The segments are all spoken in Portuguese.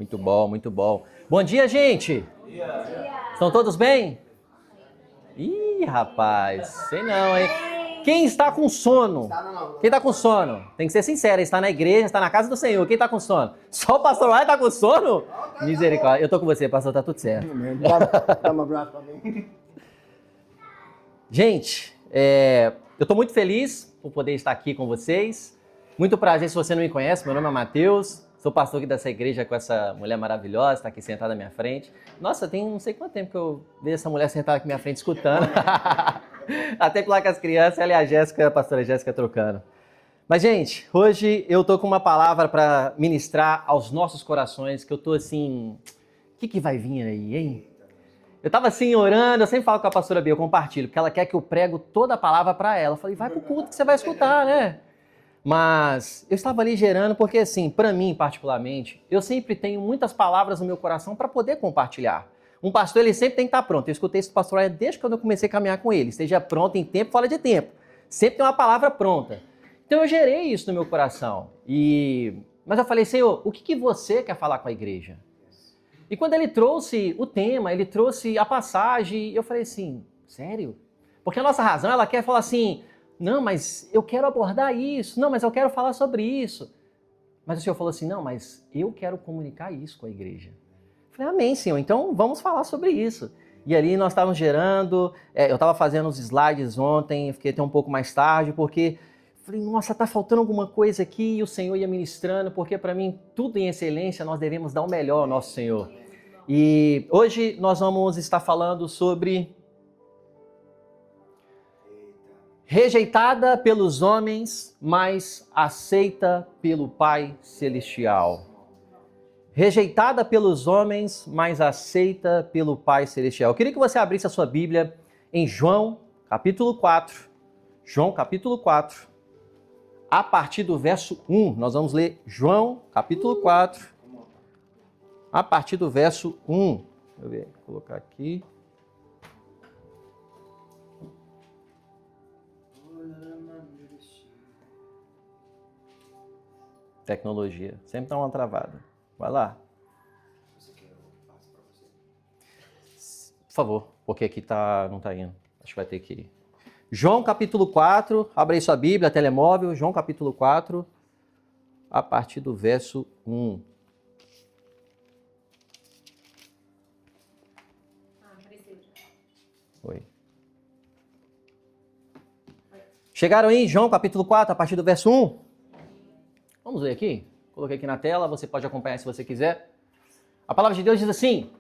Muito bom, muito bom. Bom dia, gente! Bom dia. Estão todos bem? Ih, rapaz, sei não, hein? Quem está com sono? Quem está com sono? Tem que ser sincero, está na igreja, está na casa do Senhor. Quem está com sono? Só o pastor lá está com sono? Misericórdia. Eu tô com você, pastor, tá tudo certo. Dá um abraço para mim. Gente, eu estou muito feliz por poder estar aqui com vocês. Muito prazer, se você não me conhece, meu nome é Matheus, sou pastor aqui dessa igreja com essa mulher maravilhosa, está aqui sentada à minha frente. Nossa, tem não sei quanto tempo que eu vejo essa mulher sentada aqui à minha frente escutando. Até lá com as crianças, ela e a Jéssica, a pastora Jéssica trocando. Mas, gente, hoje eu tô com uma palavra para ministrar aos nossos corações, que eu tô assim, o que vai vir aí, hein? Eu tava assim orando, eu sempre falo com a pastora Bia, eu compartilho, porque ela quer que eu prego toda a palavra para ela. Eu falei, vai pro culto que você vai escutar, né? Mas eu estava ali gerando, porque assim, para mim particularmente, eu sempre tenho muitas palavras no meu coração para poder compartilhar. Um pastor, ele sempre tem que estar pronto. Eu escutei esse pastor desde quando eu comecei a caminhar com ele. Esteja pronto em tempo, fora de tempo. Sempre tem uma palavra pronta. Então eu gerei isso no meu coração. Mas eu falei, Senhor, o que você quer falar com a igreja? E quando ele trouxe o tema, ele trouxe a passagem, eu falei assim, sério? Porque a nossa razão, ela quer falar assim, não, mas eu quero abordar isso, não, mas eu quero falar sobre isso. Mas o Senhor falou assim, não, mas eu quero comunicar isso com a igreja. Eu falei, amém, Senhor, então vamos falar sobre isso. E ali nós estávamos gerando, eu estava fazendo os slides ontem, fiquei até um pouco mais tarde, porque falei, nossa, está faltando alguma coisa aqui, e o Senhor ia ministrando, porque para mim, tudo em excelência, nós devemos dar o melhor ao nosso Senhor. E hoje nós vamos estar falando sobre rejeitada pelos homens, mas aceita pelo Pai Celestial. Rejeitada pelos homens, mas aceita pelo Pai Celestial. Eu queria que você abrisse a sua Bíblia em João, capítulo 4. João, capítulo 4. A partir do verso 1. Nós vamos ler João, capítulo 4. A partir do verso 1. Deixa eu ver, vou colocar aqui. Tecnologia. Sempre dá uma travada. Vai lá. Você quer que eu passe para você? Por favor, porque aqui não está indo. Acho que vai ter que ir. João capítulo 4. Abre aí sua Bíblia, telemóvel. João capítulo 4. A partir do verso 1. Oi. Chegaram aí em João capítulo 4, a partir do verso 1? Vamos ler aqui? Coloquei aqui na tela, você pode acompanhar se você quiser. A palavra de Deus diz assim: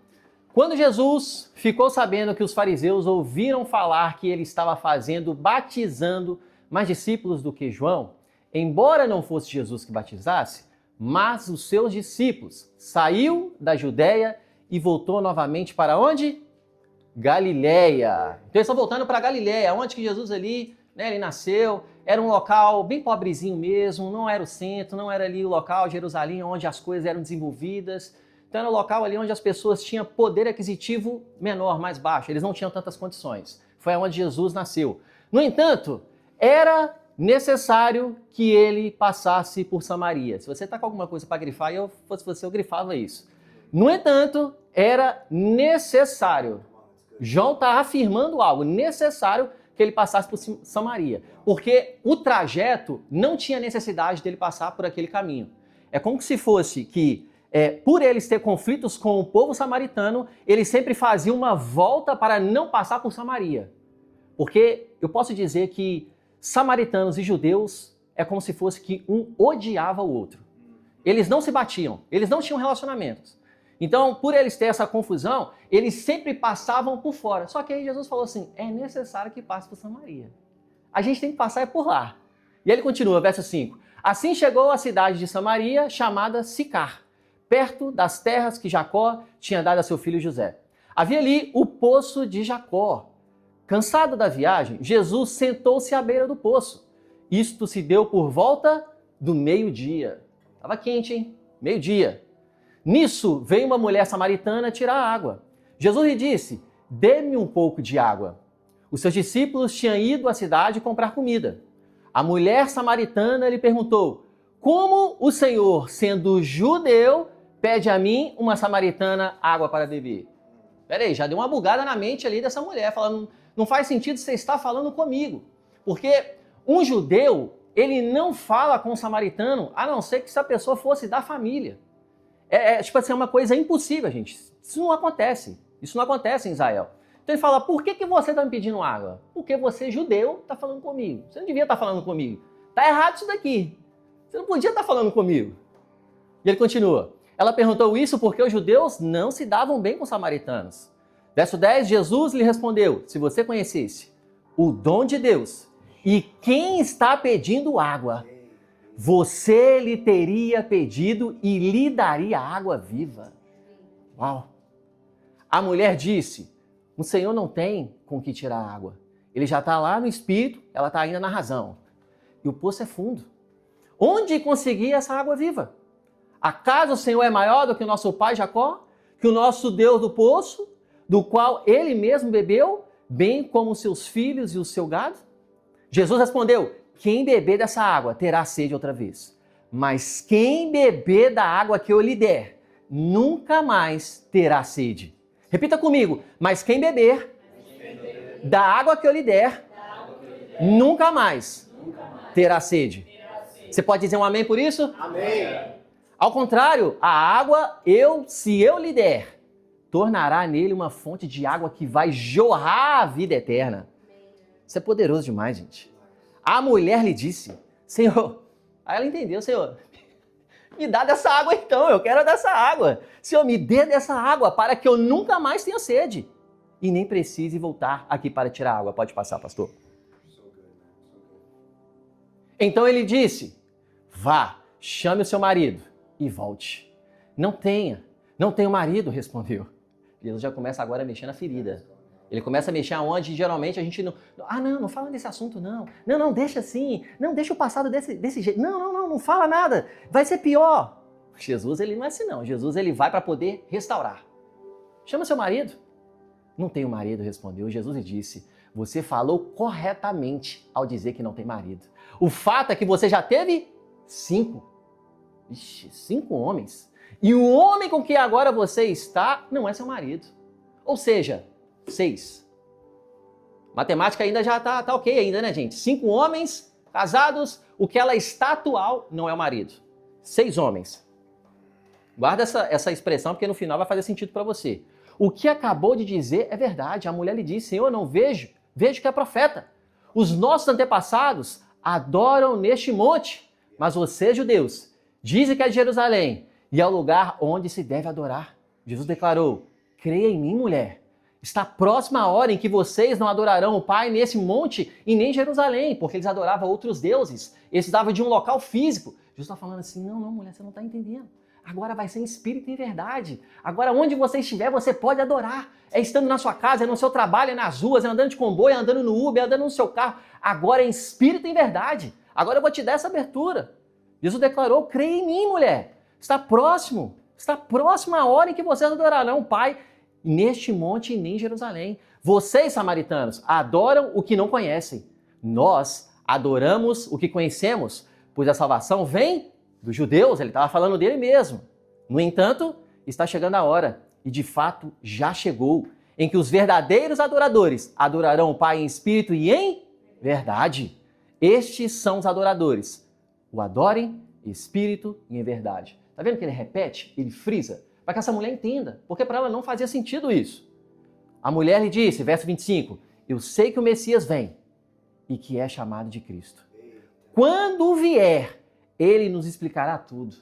quando Jesus ficou sabendo que os fariseus ouviram falar que ele estava batizando mais discípulos do que João, embora não fosse Jesus que batizasse, mas os seus discípulos, saiu da Judéia e voltou novamente para onde? Galiléia. Então eles estão voltando para Galiléia, onde que Jesus ali, ele nasceu, era um local bem pobrezinho mesmo, não era o centro, não era ali o local, Jerusalém, onde as coisas eram desenvolvidas. Então era um local ali onde as pessoas tinham poder aquisitivo menor, mais baixo, eles não tinham tantas condições. Foi onde Jesus nasceu. No entanto, era necessário que ele passasse por Samaria. Se você está com alguma coisa para grifar, eu fosse você, eu grifava isso. No entanto, era necessário. João está afirmando algo necessário que ele passasse por Samaria, porque o trajeto não tinha necessidade dele passar por aquele caminho. É como se fosse que, por eles ter conflitos com o povo samaritano, eles sempre faziam uma volta para não passar por Samaria. Porque eu posso dizer que samaritanos e judeus é como se fosse que um odiava o outro. Eles não se batiam, eles não tinham relacionamentos. Então, por eles terem essa confusão, eles sempre passavam por fora. Só que aí Jesus falou assim, é necessário que passe por Samaria. A gente tem que passar por lá. E ele continua, verso 5. Assim chegou à cidade de Samaria, chamada Sicar, perto das terras que Jacó tinha dado a seu filho José. Havia ali o poço de Jacó. Cansado da viagem, Jesus sentou-se à beira do poço. Isto se deu por volta do meio-dia. Estava quente, hein? Meio-dia. Nisso veio uma mulher samaritana tirar água. Jesus lhe disse, dê-me um pouco de água. Os seus discípulos tinham ido à cidade comprar comida. A mulher samaritana lhe perguntou, como o Senhor, sendo judeu, pede a mim, uma samaritana, água para beber? Peraí, já deu uma bugada na mente ali dessa mulher, falando, não faz sentido você estar falando comigo. Porque um judeu, ele não fala com o samaritano, a não ser que essa pessoa fosse da família. Tipo assim, é uma coisa impossível, gente. Isso não acontece. Isso não acontece em Israel. Então ele fala, por que você está me pedindo água? Porque você, judeu, está falando comigo. Você não devia estar falando comigo. Está errado isso daqui. Você não podia estar falando comigo. E ele continua. Ela perguntou isso porque os judeus não se davam bem com os samaritanos. Verso 10, Jesus lhe respondeu, se você conhecesse o dom de Deus e quem está pedindo água, você lhe teria pedido e lhe daria água viva. Uau! A mulher disse, o Senhor não tem com que tirar água. Ele já está lá no espírito, ela está ainda na razão. E o poço é fundo. Onde conseguir essa água viva? Acaso o Senhor é maior do que o nosso pai Jacó? Que o nosso Deus do poço, do qual ele mesmo bebeu, bem como os seus filhos e o seu gado? Jesus respondeu, quem beber dessa água terá sede outra vez. Mas quem beber da água que eu lhe der, nunca mais terá sede. Repita comigo, mas quem beber da água que eu lhe der, nunca mais terá sede. Você pode dizer um amém por isso? Amém. Ao contrário, a água, se eu lhe der, tornará nele uma fonte de água que vai jorrar a vida eterna. Isso é poderoso demais, gente. A mulher lhe disse, Senhor, aí ela entendeu, Senhor, me dá dessa água então, eu quero dessa água. Senhor, me dê dessa água para que eu nunca mais tenha sede e nem precise voltar aqui para tirar água. Pode passar, pastor. Então ele disse, vá, chame o seu marido e volte. Não tenho marido, respondeu. Jesus já começa agora a mexer na ferida. Ele começa a mexer aonde geralmente a gente não... não fala desse assunto não. Não, deixa assim. Não, deixa o passado desse jeito. Não fala nada. Vai ser pior. Jesus, ele não é assim não. Jesus, ele vai para poder restaurar. Chama seu marido. Não tenho marido, respondeu. Jesus lhe disse, você falou corretamente ao dizer que não tem marido. O fato é que você já teve 5. Ixi, 5 homens. E o homem com que agora você está não é seu marido. Ou seja, 6. Matemática ainda já tá ok ainda, né, gente? 5 homens casados, o que ela está atual não é o marido. 6 homens. Guarda essa expressão, porque no final vai fazer sentido para você. O que acabou de dizer é verdade. A mulher lhe disse, Senhor, não vejo que é profeta. Os nossos antepassados adoram neste monte, mas vocês, judeus, dizem que é de Jerusalém e é o lugar onde se deve adorar. Jesus declarou, creia em mim, mulher. Está próxima a hora em que vocês não adorarão o Pai nesse monte e nem em Jerusalém, porque eles adoravam outros deuses. Eles precisavam de um local físico. Jesus está falando assim, não, mulher, você não está entendendo. Agora vai ser em espírito e em verdade. Agora onde você estiver, você pode adorar. É estando na sua casa, é no seu trabalho, é nas ruas, é andando de comboio, é andando no Uber, é andando no seu carro. Agora é em espírito e em verdade. Agora eu vou te dar essa abertura. Jesus declarou, creia em mim, mulher. Está próximo a hora em que vocês adorarão o Pai neste monte e nem em Jerusalém. Vocês, samaritanos, adoram o que não conhecem. Nós adoramos o que conhecemos, pois a salvação vem dos judeus, ele estava falando dele mesmo. No entanto, está chegando a hora, e de fato já chegou, em que os verdadeiros adoradores adorarão o Pai em espírito e em verdade. Estes são os adoradores. O adorem em espírito e em verdade. Está vendo que ele repete, ele frisa, para que essa mulher entenda, porque para ela não fazia sentido isso. A mulher lhe disse, verso 25, eu sei que o Messias vem e que é chamado de Cristo. Quando vier, ele nos explicará tudo.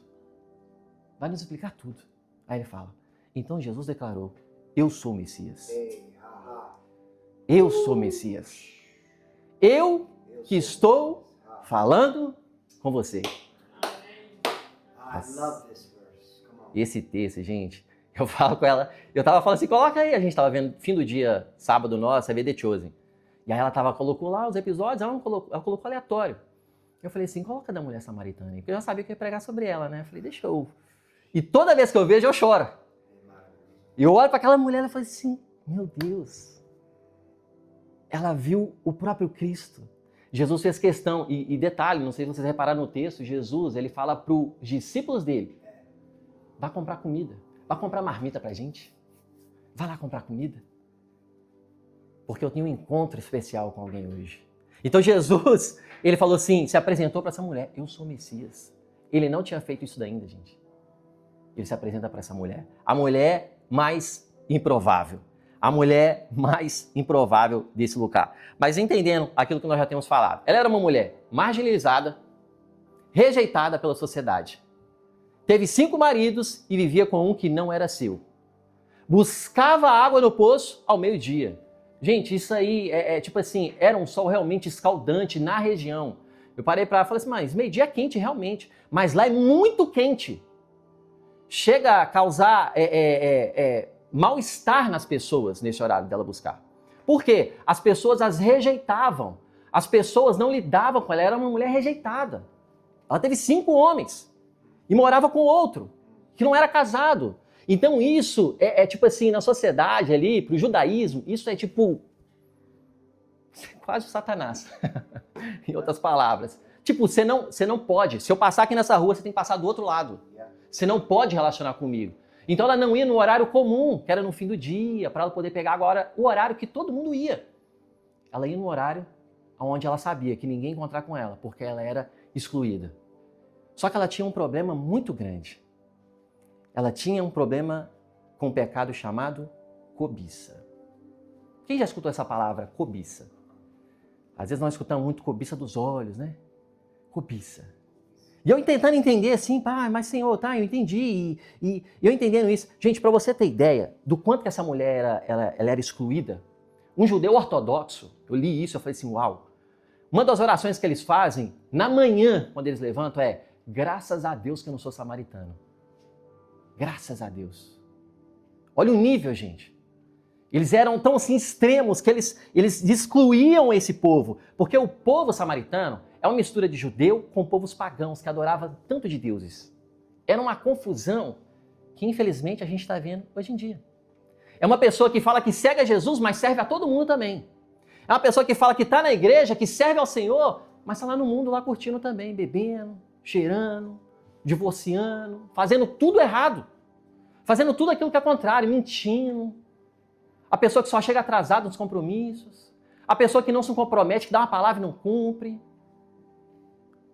Vai nos explicar tudo. Aí ele fala, então Jesus declarou, eu sou o Messias. Eu sou o Messias. Eu que estou falando com você. Esse texto, gente, eu falo com ela, eu tava falando assim, coloca aí, a gente tava vendo fim do dia, sábado nosso, é The Chosen. E aí ela colocou lá os episódios, ela colocou aleatório. Eu falei assim, coloca da mulher samaritana aí, porque eu já sabia que eu ia pregar sobre ela, né? Eu falei, deixa eu... E toda vez que eu vejo, eu choro. E eu olho para aquela mulher e falo assim, meu Deus, ela viu o próprio Cristo. Jesus fez questão, e detalhe, não sei se vocês repararam no texto, Jesus, ele fala para os discípulos dele, Vá comprar comida. Vá comprar marmita pra gente. Vá lá comprar comida. Porque eu tenho um encontro especial com alguém hoje. Então Jesus, ele falou assim, se apresentou para essa mulher. Eu sou o Messias. Ele não tinha feito isso ainda, gente. Ele se apresenta para essa mulher. A mulher mais improvável. A mulher mais improvável desse lugar. Mas entendendo aquilo que nós já temos falado. Ela era uma mulher marginalizada, rejeitada pela sociedade. Teve 5 maridos e vivia com um que não era seu. Buscava água no poço ao meio-dia. Gente, isso aí tipo assim, era um sol realmente escaldante na região. Eu parei para falar assim, mas meio-dia é quente realmente, mas lá é muito quente. Chega a causar mal-estar nas pessoas nesse horário dela buscar. Por quê? As pessoas as rejeitavam. As pessoas não lidavam com ela, ela era uma mulher rejeitada. Ela teve 5 homens e morava com outro, que não era casado. Então isso tipo assim, na sociedade ali, pro judaísmo, isso é tipo quase o Satanás, em outras palavras. Tipo, você não pode, se eu passar aqui nessa rua, você tem que passar do outro lado. Você não pode relacionar comigo. Então ela não ia no horário comum, que era no fim do dia, para ela poder pegar agora o horário que todo mundo ia. Ela ia no horário onde ela sabia que ninguém ia encontrar com ela, porque ela era excluída. Só que ela tinha um problema muito grande. Ela tinha um problema com um pecado chamado cobiça. Quem já escutou essa palavra, cobiça? Às vezes nós escutamos muito cobiça dos olhos, né? Cobiça. E eu tentando entender assim, mas Senhor, tá, eu entendi. E eu entendendo isso. Gente, para você ter ideia do quanto que essa mulher ela era excluída, um judeu ortodoxo, eu li isso, eu falei assim, uau. Uma das orações que eles fazem na manhã, quando eles levantam, é graças a Deus que eu não sou samaritano. Graças a Deus. Olha o nível, gente. Eles eram tão assim extremos que eles excluíam esse povo. Porque o povo samaritano é uma mistura de judeu com povos pagãos que adoravam tanto de deuses. Era uma confusão que infelizmente a gente está vendo hoje em dia. É uma pessoa que fala que segue a Jesus, mas serve a todo mundo também. É uma pessoa que fala que está na igreja, que serve ao Senhor, mas está lá no mundo, lá curtindo também, bebendo, cheirando, divorciando, fazendo tudo errado. Fazendo tudo aquilo que é contrário, mentindo. A pessoa que só chega atrasada nos compromissos. A pessoa que não se compromete, que dá uma palavra e não cumpre.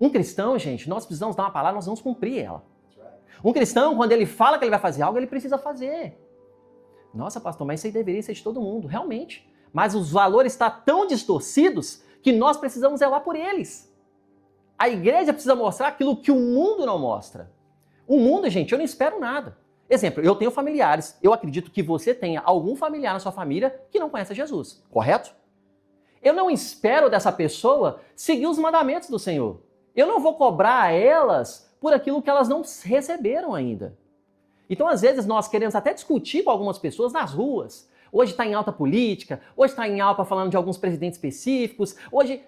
Um cristão, gente, nós precisamos dar uma palavra, nós vamos cumprir ela. Um cristão, quando ele fala que ele vai fazer algo, ele precisa fazer. Nossa, pastor, mas isso aí deveria ser de todo mundo, realmente. Mas os valores estão tão distorcidos que nós precisamos zelar por eles. A igreja precisa mostrar aquilo que o mundo não mostra. O mundo, gente, eu não espero nada. Exemplo, eu tenho familiares, eu acredito que você tenha algum familiar na sua família que não conhece Jesus, correto? Eu não espero dessa pessoa seguir os mandamentos do Senhor. Eu não vou cobrar a elas por aquilo que elas não receberam ainda. Então, às vezes, nós queremos até discutir com algumas pessoas nas ruas. Hoje está em alta política, hoje está em alta falando de alguns presidentes específicos, hoje...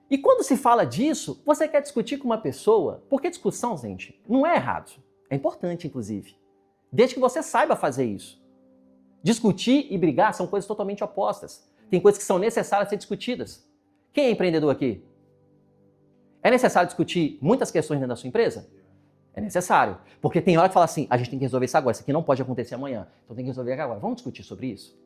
E quando se fala disso, você quer discutir com uma pessoa, porque discussão, gente, não é errado. É importante, inclusive. Desde que você saiba fazer isso. Discutir e brigar são coisas totalmente opostas. Tem coisas que são necessárias ser discutidas. Quem é empreendedor aqui? É necessário discutir muitas questões dentro da sua empresa? É necessário. Porque tem hora que fala assim, a gente tem que resolver isso agora, isso aqui não pode acontecer amanhã. Então tem que resolver agora. Vamos discutir sobre isso?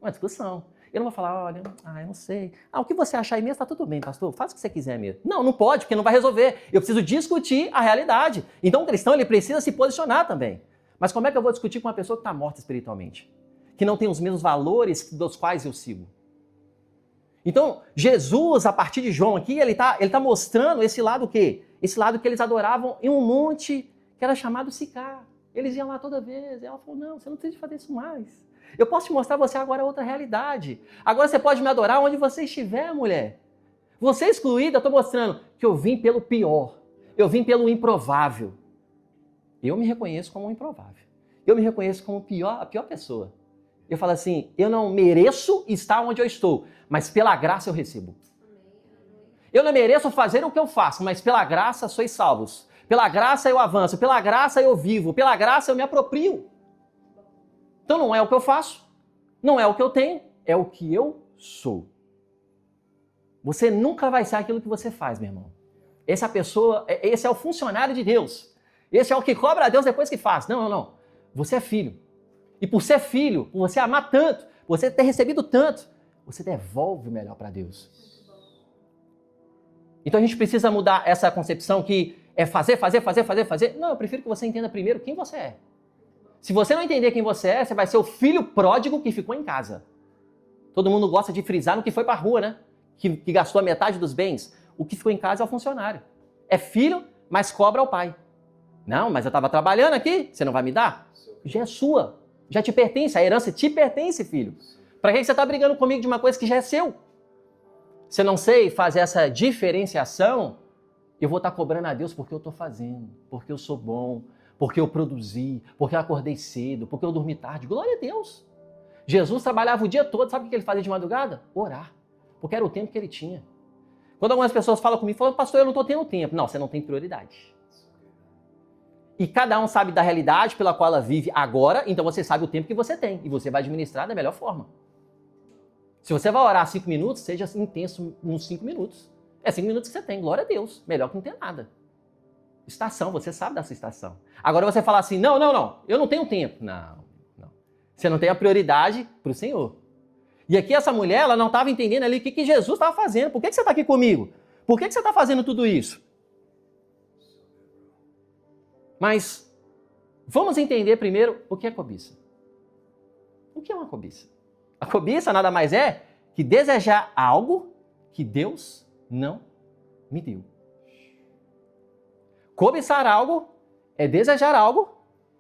Uma discussão. Eu não vou falar, olha, eu não sei. O que você achar aí mesmo, tá tudo bem, pastor. Faz o que você quiser mesmo. Não, não pode, porque não vai resolver. Eu preciso discutir a realidade. Então o cristão, ele precisa se posicionar também. Mas como é que eu vou discutir com uma pessoa que está morta espiritualmente? Que não tem os mesmos valores dos quais eu sigo? Então, Jesus, a partir de João aqui, ele tá mostrando esse lado o quê? Esse lado que eles adoravam em um monte que era chamado Sicar. Eles iam lá toda vez. E ela falou, não, você não precisa fazer isso mais. Eu posso te mostrar você agora outra realidade. Agora você pode me adorar onde você estiver, mulher. Você excluída, eu estou mostrando que eu vim pelo pior. Eu vim pelo improvável. Eu me reconheço como um improvável. Eu me reconheço como a pior pessoa. Eu falo assim, eu não mereço estar onde eu estou, mas pela graça eu recebo. Eu não mereço fazer o que eu faço, mas pela graça sois salvos. Pela graça eu avanço, pela graça eu vivo, pela graça eu me aproprio. Então não é o que eu faço, não é o que eu tenho, é o que eu sou. Você nunca vai ser aquilo que você faz, meu irmão. Esse é o funcionário de Deus. Esse é o que cobra a Deus depois que faz. Não. Você é filho. E por ser filho, por você amar tanto, por você ter recebido tanto, você devolve o melhor para Deus. Então a gente precisa mudar essa concepção que é fazer. Não, eu prefiro que você entenda primeiro quem você é. Se você não entender quem você é, você vai ser o filho pródigo que ficou em casa. Todo mundo gosta de frisar no que foi para a rua, né? Que gastou a metade dos bens. O que ficou em casa é o funcionário. É filho, mas cobra ao pai. Não, mas eu estava trabalhando aqui, você não vai me dar? Já é sua, já te pertence, a herança te pertence, filho. Para que você está brigando comigo de uma coisa que já é seu? Se eu não sei fazer essa diferenciação, eu vou estar cobrando a Deus porque eu estou fazendo, porque eu sou bom, porque eu produzi, porque eu acordei cedo, porque eu dormi tarde. Glória a Deus. Jesus trabalhava o dia todo, sabe o que ele fazia de madrugada? Orar, porque era o tempo que ele tinha. Quando algumas pessoas falam comigo, falam, pastor, eu não estou tendo tempo. Não, você não tem prioridade. E cada um sabe da realidade pela qual ela vive agora, então você sabe o tempo que você tem e você vai administrar da melhor forma. Se você vai orar 5 minutos, seja intenso nos 5 minutos. É 5 minutos que você tem, glória a Deus. Melhor que não ter nada. Estação, você sabe dessa estação. Agora você fala assim, não, eu não tenho tempo. Não. Você não tem a prioridade para o Senhor. E aqui essa mulher, ela não estava entendendo ali o que Jesus estava fazendo. Por que você está aqui comigo? Por que você está fazendo tudo isso? Mas vamos entender primeiro o que é cobiça. O que é uma cobiça? A cobiça nada mais é que desejar algo que Deus não me deu. Cobiçar algo é desejar algo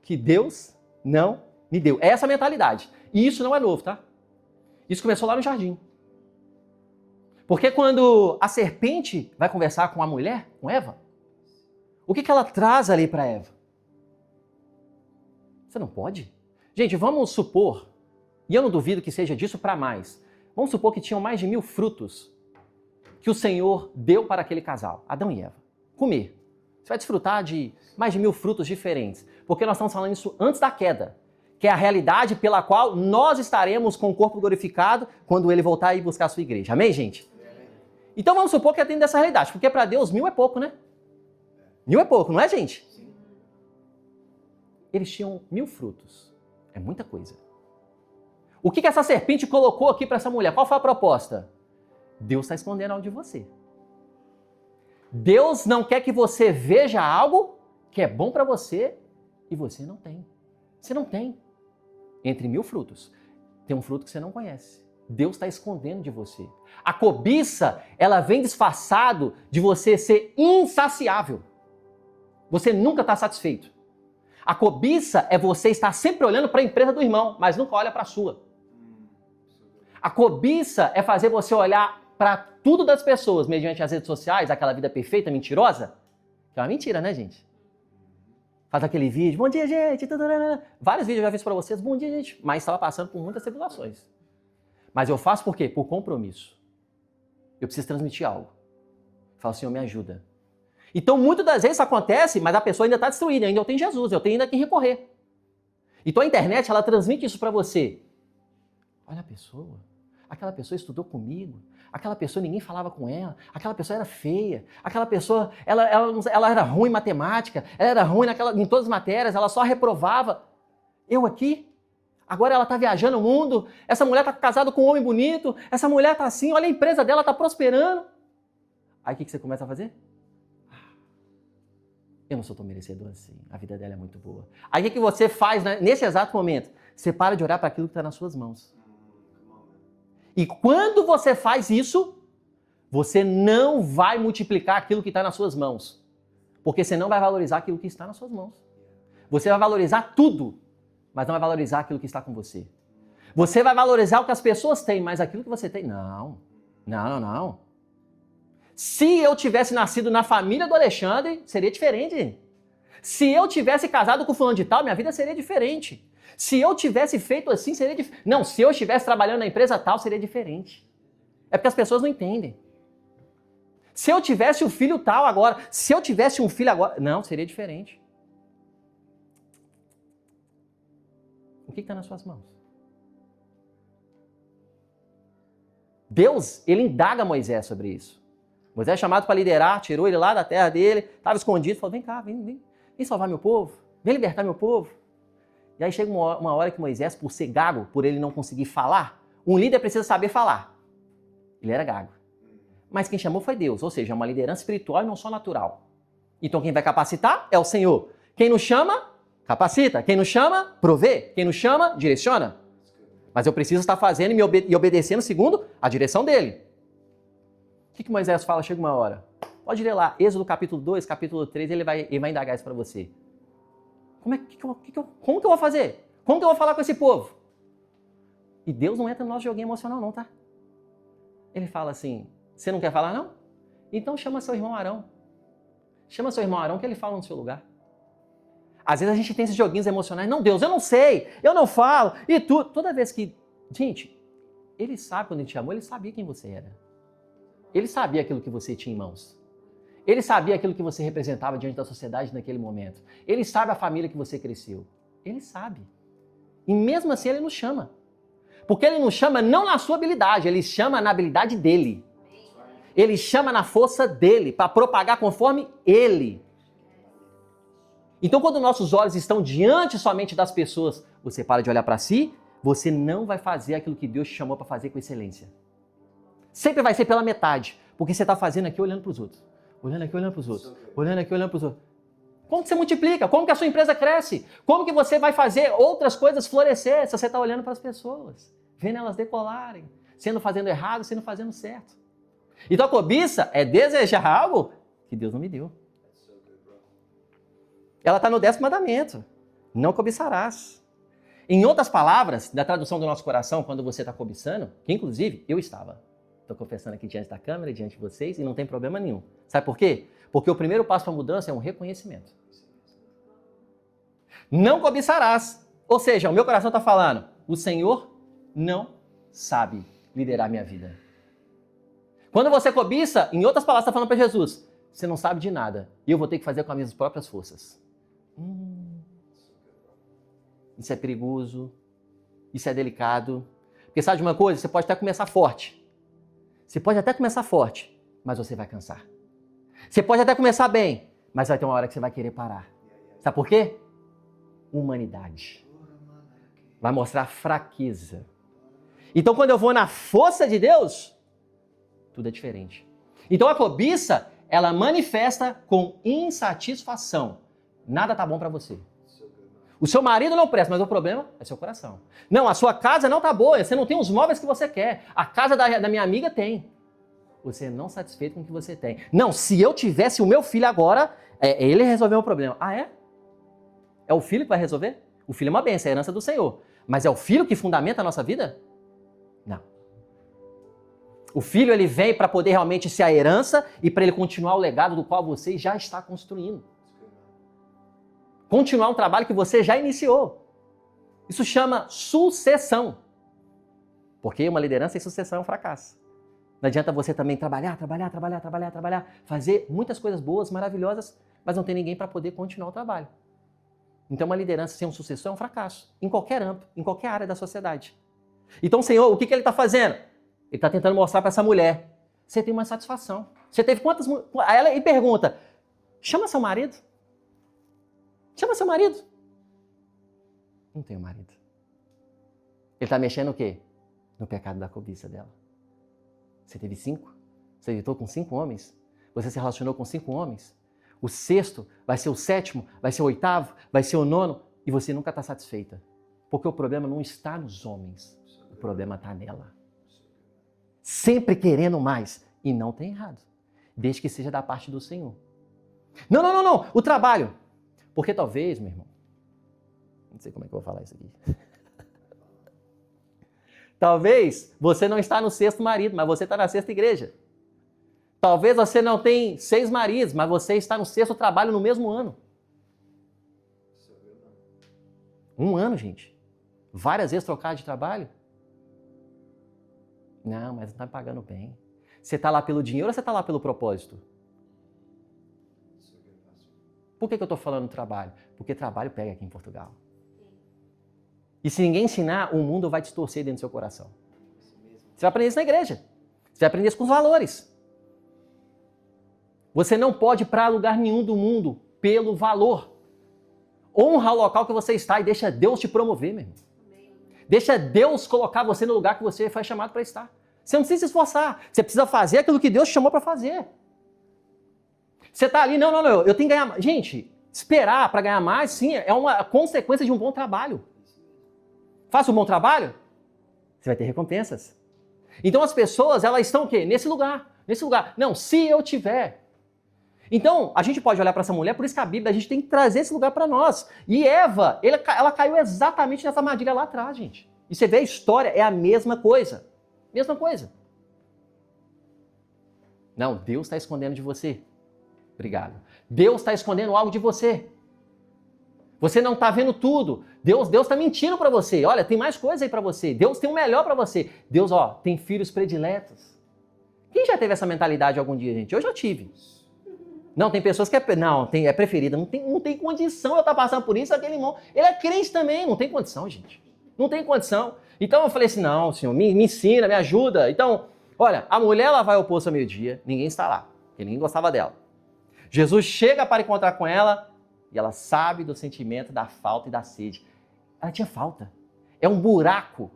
que Deus não me deu. É essa a mentalidade. E isso não é novo, tá? Isso começou lá no jardim. Porque quando a serpente vai conversar com a mulher, com Eva, o que ela traz ali para Eva? Você não pode? Gente, vamos supor, e eu não duvido que seja disso para mais, vamos supor que tinham mais de 1000 frutos que o Senhor deu para aquele casal, Adão e Eva. Comer. Você vai desfrutar de mais de 1000 frutos diferentes, porque nós estamos falando isso antes da queda, que é a realidade pela qual nós estaremos com o corpo glorificado quando ele voltar e buscar a sua igreja. Amém, gente? Então vamos supor que é dentro dessa realidade, porque para Deus 1000 é pouco, né? 1000 é pouco, não é, gente? Eles tinham 1000 frutos. É muita coisa. O que essa serpente colocou aqui para essa mulher? Qual foi a proposta? Deus está escondendo algo de você. Deus não quer que você veja algo que é bom para você e você não tem. Você não tem. Entre 1000 frutos, tem um fruto que você não conhece. Deus está escondendo de você. A cobiça, ela vem disfarçado de você ser insaciável. Você nunca está satisfeito. A cobiça é você estar sempre olhando para a empresa do irmão, mas nunca olha para a sua. A cobiça é fazer você olhar para tudo das pessoas mediante as redes sociais, aquela vida perfeita, mentirosa, que é uma mentira, né, gente? Faz aquele vídeo, bom dia, gente, vários vídeos eu já fiz para vocês, bom dia, gente, mas estava passando por muitas tribulações. Mas eu faço por quê? Por compromisso. Eu preciso transmitir algo. Falo, Senhor, me ajuda. Então, muitas das vezes isso acontece, mas a pessoa ainda está destruída, ainda eu tenho Jesus, eu tenho ainda quem recorrer. Então a internet, ela transmite isso para você. Olha a pessoa, aquela pessoa estudou comigo, aquela pessoa ninguém falava com ela, aquela pessoa era feia, aquela pessoa, ela era ruim em matemática, ela era ruim em todas as matérias, ela só reprovava. Eu aqui, agora ela está viajando o mundo, essa mulher está casada com um homem bonito, essa mulher está assim, olha a empresa dela, está prosperando. Aí o que você começa a fazer? Eu não sou tão merecedor assim, a vida dela é muito boa. Aí o que você faz nesse exato momento? Você para de olhar para aquilo que está nas suas mãos. E quando você faz isso, você não vai multiplicar aquilo que está nas suas mãos. Porque você não vai valorizar aquilo que está nas suas mãos. Você vai valorizar tudo, mas não vai valorizar aquilo que está com você. Você vai valorizar o que as pessoas têm, mas aquilo que você tem, não. Se eu tivesse nascido na família do Alexandre, seria diferente. Se eu tivesse casado com o fulano de tal, minha vida seria diferente. Se eu tivesse feito assim, seria diferente. Não, se eu estivesse trabalhando na empresa tal, seria diferente. É porque as pessoas não entendem. Se eu tivesse o filho tal agora, se eu tivesse um filho agora, não, seria diferente. O que está nas suas mãos? Deus, ele indaga Moisés sobre isso. Moisés é chamado para liderar, tirou ele lá da terra dele, estava escondido, falou, vem cá, vem salvar meu povo, vem libertar meu povo. E aí chega uma hora que Moisés, por ser gago, por ele não conseguir falar, um líder precisa saber falar. Ele era gago. Mas quem chamou foi Deus, ou seja, é uma liderança espiritual e não só natural. Então quem vai capacitar é o Senhor. Quem nos chama, capacita. Quem nos chama, provê. Quem nos chama, direciona. Mas eu preciso estar fazendo e obedecendo segundo a direção dele. O que Moisés fala? Chega uma hora. Pode ler lá, Êxodo capítulo 2, capítulo 3, ele vai indagar isso para você. Como que eu vou fazer? Como que eu vou falar com esse povo? E Deus não entra no nosso joguinho emocional não, tá? Ele fala assim, você não quer falar não? Então chama seu irmão Arão. Chama seu irmão Arão que ele fala no seu lugar. Às vezes a gente tem esses joguinhos emocionais. Não, Deus, eu não sei, eu não falo. E tudo. Toda vez que... Gente, ele sabe quando ele te chamou, ele sabia quem você era. Ele sabia aquilo que você tinha em mãos. Ele sabia aquilo que você representava diante da sociedade naquele momento. Ele sabe a família que você cresceu. Ele sabe. E mesmo assim ele nos chama. Porque ele nos chama não na sua habilidade, ele chama na habilidade dele. Ele chama na força dele, para propagar conforme ele. Então quando nossos olhos estão diante somente das pessoas, você para de olhar para si, você não vai fazer aquilo que Deus te chamou para fazer com excelência. Sempre vai ser pela metade, porque você está fazendo aqui olhando para os outros. Olhando aqui, olhando para os outros. Olhando aqui, olhando para os outros. Como que você multiplica? Como que a sua empresa cresce? Como que você vai fazer outras coisas florescer se você está olhando para as pessoas? Vendo elas decolarem. Sendo fazendo errado, sendo fazendo certo. Então a cobiça é desejar algo que Deus não me deu. Ela está no 10º mandamento. Não cobiçarás. Em outras palavras, da tradução do nosso coração, quando você está cobiçando, que inclusive eu estava. Estou confessando aqui diante da câmera, diante de vocês, e não tem problema nenhum. Sabe por quê? Porque o primeiro passo para a mudança é um reconhecimento. Não cobiçarás. Ou seja, o meu coração está falando, o Senhor não sabe liderar minha vida. Quando você cobiça, em outras palavras, está falando para Jesus, você não sabe de nada, e eu vou ter que fazer com as minhas próprias forças. Isso é perigoso, isso é delicado. Porque sabe de uma coisa? Você pode até começar forte. Você pode até começar forte, mas você vai cansar. Você pode até começar bem, mas vai ter uma hora que você vai querer parar. Sabe por quê? Humanidade. Vai mostrar fraqueza. Então, quando eu vou na força de Deus, tudo é diferente. Então, a cobiça, ela manifesta com insatisfação. Nada tá bom para você. O seu marido não presta, mas o problema é seu coração. Não, a sua casa não tá boa, você não tem os móveis que você quer. A casa da minha amiga tem. Você é não satisfeito com o que você tem. Não, se eu tivesse o meu filho agora, ele resolveu o problema. Ah, é? É o filho que vai resolver? O filho é uma bênção, é a herança do Senhor. Mas é o filho que fundamenta a nossa vida? Não. O filho, ele vem para poder realmente ser a herança e para ele continuar o legado do qual você já está construindo. Continuar um trabalho que você já iniciou. Isso chama sucessão. Porque uma liderança sem sucessão é um fracasso. Não adianta você também trabalhar, fazer muitas coisas boas, maravilhosas, mas não tem ninguém para poder continuar o trabalho. Então uma liderança sem um sucessor é um fracasso. Em qualquer âmbito, em qualquer área da sociedade. Então o Senhor, o que ele está fazendo? Ele está tentando mostrar para essa mulher, você tem uma satisfação. Você teve quantas... Aí ela pergunta, chama seu marido. Chama seu marido. Não tenho marido. Ele está mexendo o quê? No pecado da cobiça dela. Você teve 5? Você deitou com 5 homens? Você se relacionou com 5 homens? O 6º vai ser o 7º, vai ser o 8º, vai ser o 9º, e você nunca está satisfeita. Porque o problema não está nos homens, o problema está nela. Sempre querendo mais. E não tem errado. Desde que seja da parte do Senhor. Não. O trabalho. Porque talvez, meu irmão, não sei como é que eu vou falar isso aqui. Talvez você não está no 6º marido, mas você está na 6ª igreja. Talvez você não tem 6 maridos, mas você está no 6º trabalho no mesmo ano. 1 ano, gente. Várias vezes trocar de trabalho. Não, mas não está pagando bem. Você está lá pelo dinheiro ou você está lá pelo propósito? Por que eu estou falando do trabalho? Porque trabalho pega aqui em Portugal. E se ninguém ensinar, o mundo vai distorcer dentro do seu coração. Você vai aprender isso na igreja. Você vai aprender isso com os valores. Você não pode ir para lugar nenhum do mundo pelo valor. Honra o local que você está e deixa Deus te promover, meu irmão. Deixa Deus colocar você no lugar que você foi chamado para estar. Você não precisa se esforçar. Você precisa fazer aquilo que Deus te chamou para fazer. Você está ali, não, eu tenho que ganhar mais. Gente, esperar para ganhar mais, sim, é uma consequência de um bom trabalho. Faça um bom trabalho, você vai ter recompensas. Então as pessoas, elas estão o quê? Nesse lugar. Não, se eu tiver. Então, a gente pode olhar para essa mulher, por isso que a Bíblia, a gente tem que trazer esse lugar para nós. E Eva, ela caiu exatamente nessa armadilha lá atrás, gente. E você vê a história, é a mesma coisa. Mesma coisa. Não, Deus está escondendo de você. Obrigado. Deus está escondendo algo de você. Você não está vendo tudo. Deus está mentindo para você. Olha, tem mais coisa aí para você. Deus tem o melhor para você. Deus, tem filhos prediletos. Quem já teve essa mentalidade algum dia, gente? Eu já tive. Não, tem pessoas que é preferida. Não tem condição eu estar passando por isso. Aquele irmão, ele é crente também. Não tem condição, gente. Não tem condição. Então eu falei assim, não, Senhor, me ensina, me ajuda. Então, olha, a mulher ela vai ao poço ao meio-dia. Ninguém está lá. Porque ninguém gostava dela. Jesus chega para encontrar com ela e ela sabe do sentimento da falta e da sede. Ela tinha falta. É um buraco.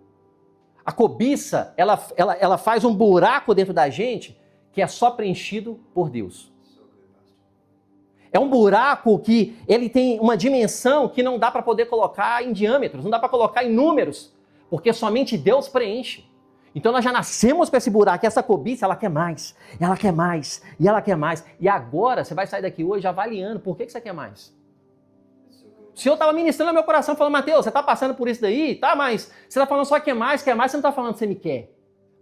A cobiça, ela faz um buraco dentro da gente que é só preenchido por Deus. É um buraco que ele tem uma dimensão que não dá para poder colocar em diâmetros, não dá para colocar em números, porque somente Deus preenche. Então nós já nascemos com esse buraco, essa cobiça, ela quer mais, ela quer mais, e ela quer mais. E agora você vai sair daqui hoje avaliando por que você quer mais. O Senhor estava ministrando no meu coração, falando, Mateus, você está passando por isso daí? Tá, mas você está falando só quer mais, você não está falando que você me quer.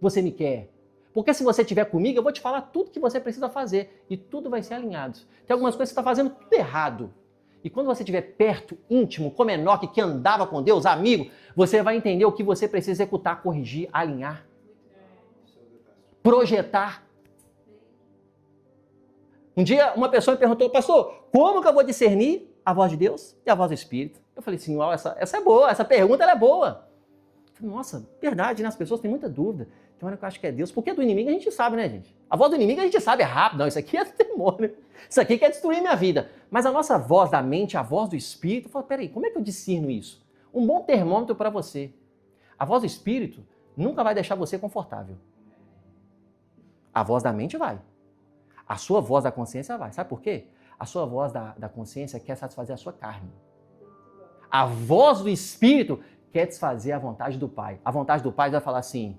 Você me quer. Porque se você estiver comigo, eu vou te falar tudo que você precisa fazer. E tudo vai ser alinhado. Tem algumas coisas que você está fazendo tudo errado. E quando você estiver perto, íntimo, como Enoque, que andava com Deus, amigo, você vai entender o que você precisa executar, corrigir, alinhar, projetar. Um dia uma pessoa me perguntou, pastor, como que eu vou discernir a voz de Deus e a voz do Espírito? Eu falei assim, essa é boa, essa pergunta ela é boa. Eu falei, nossa, verdade, né? As pessoas têm muita dúvida. Tem hora que eu acho que é Deus. Porque do inimigo a gente sabe, né, gente? A voz do inimigo a gente sabe, é rápido. Não, isso aqui é demônio. Isso aqui quer destruir minha vida. Mas a nossa voz da mente, a voz do Espírito, eu falo, peraí, como é que eu discerno isso? Um bom termômetro para você. A voz do Espírito nunca vai deixar você confortável. A voz da mente vai. A sua voz da consciência vai. Sabe por quê? A sua voz da consciência quer satisfazer a sua carne. A voz do Espírito quer desfazer a vontade do Pai. A vontade do Pai vai falar assim,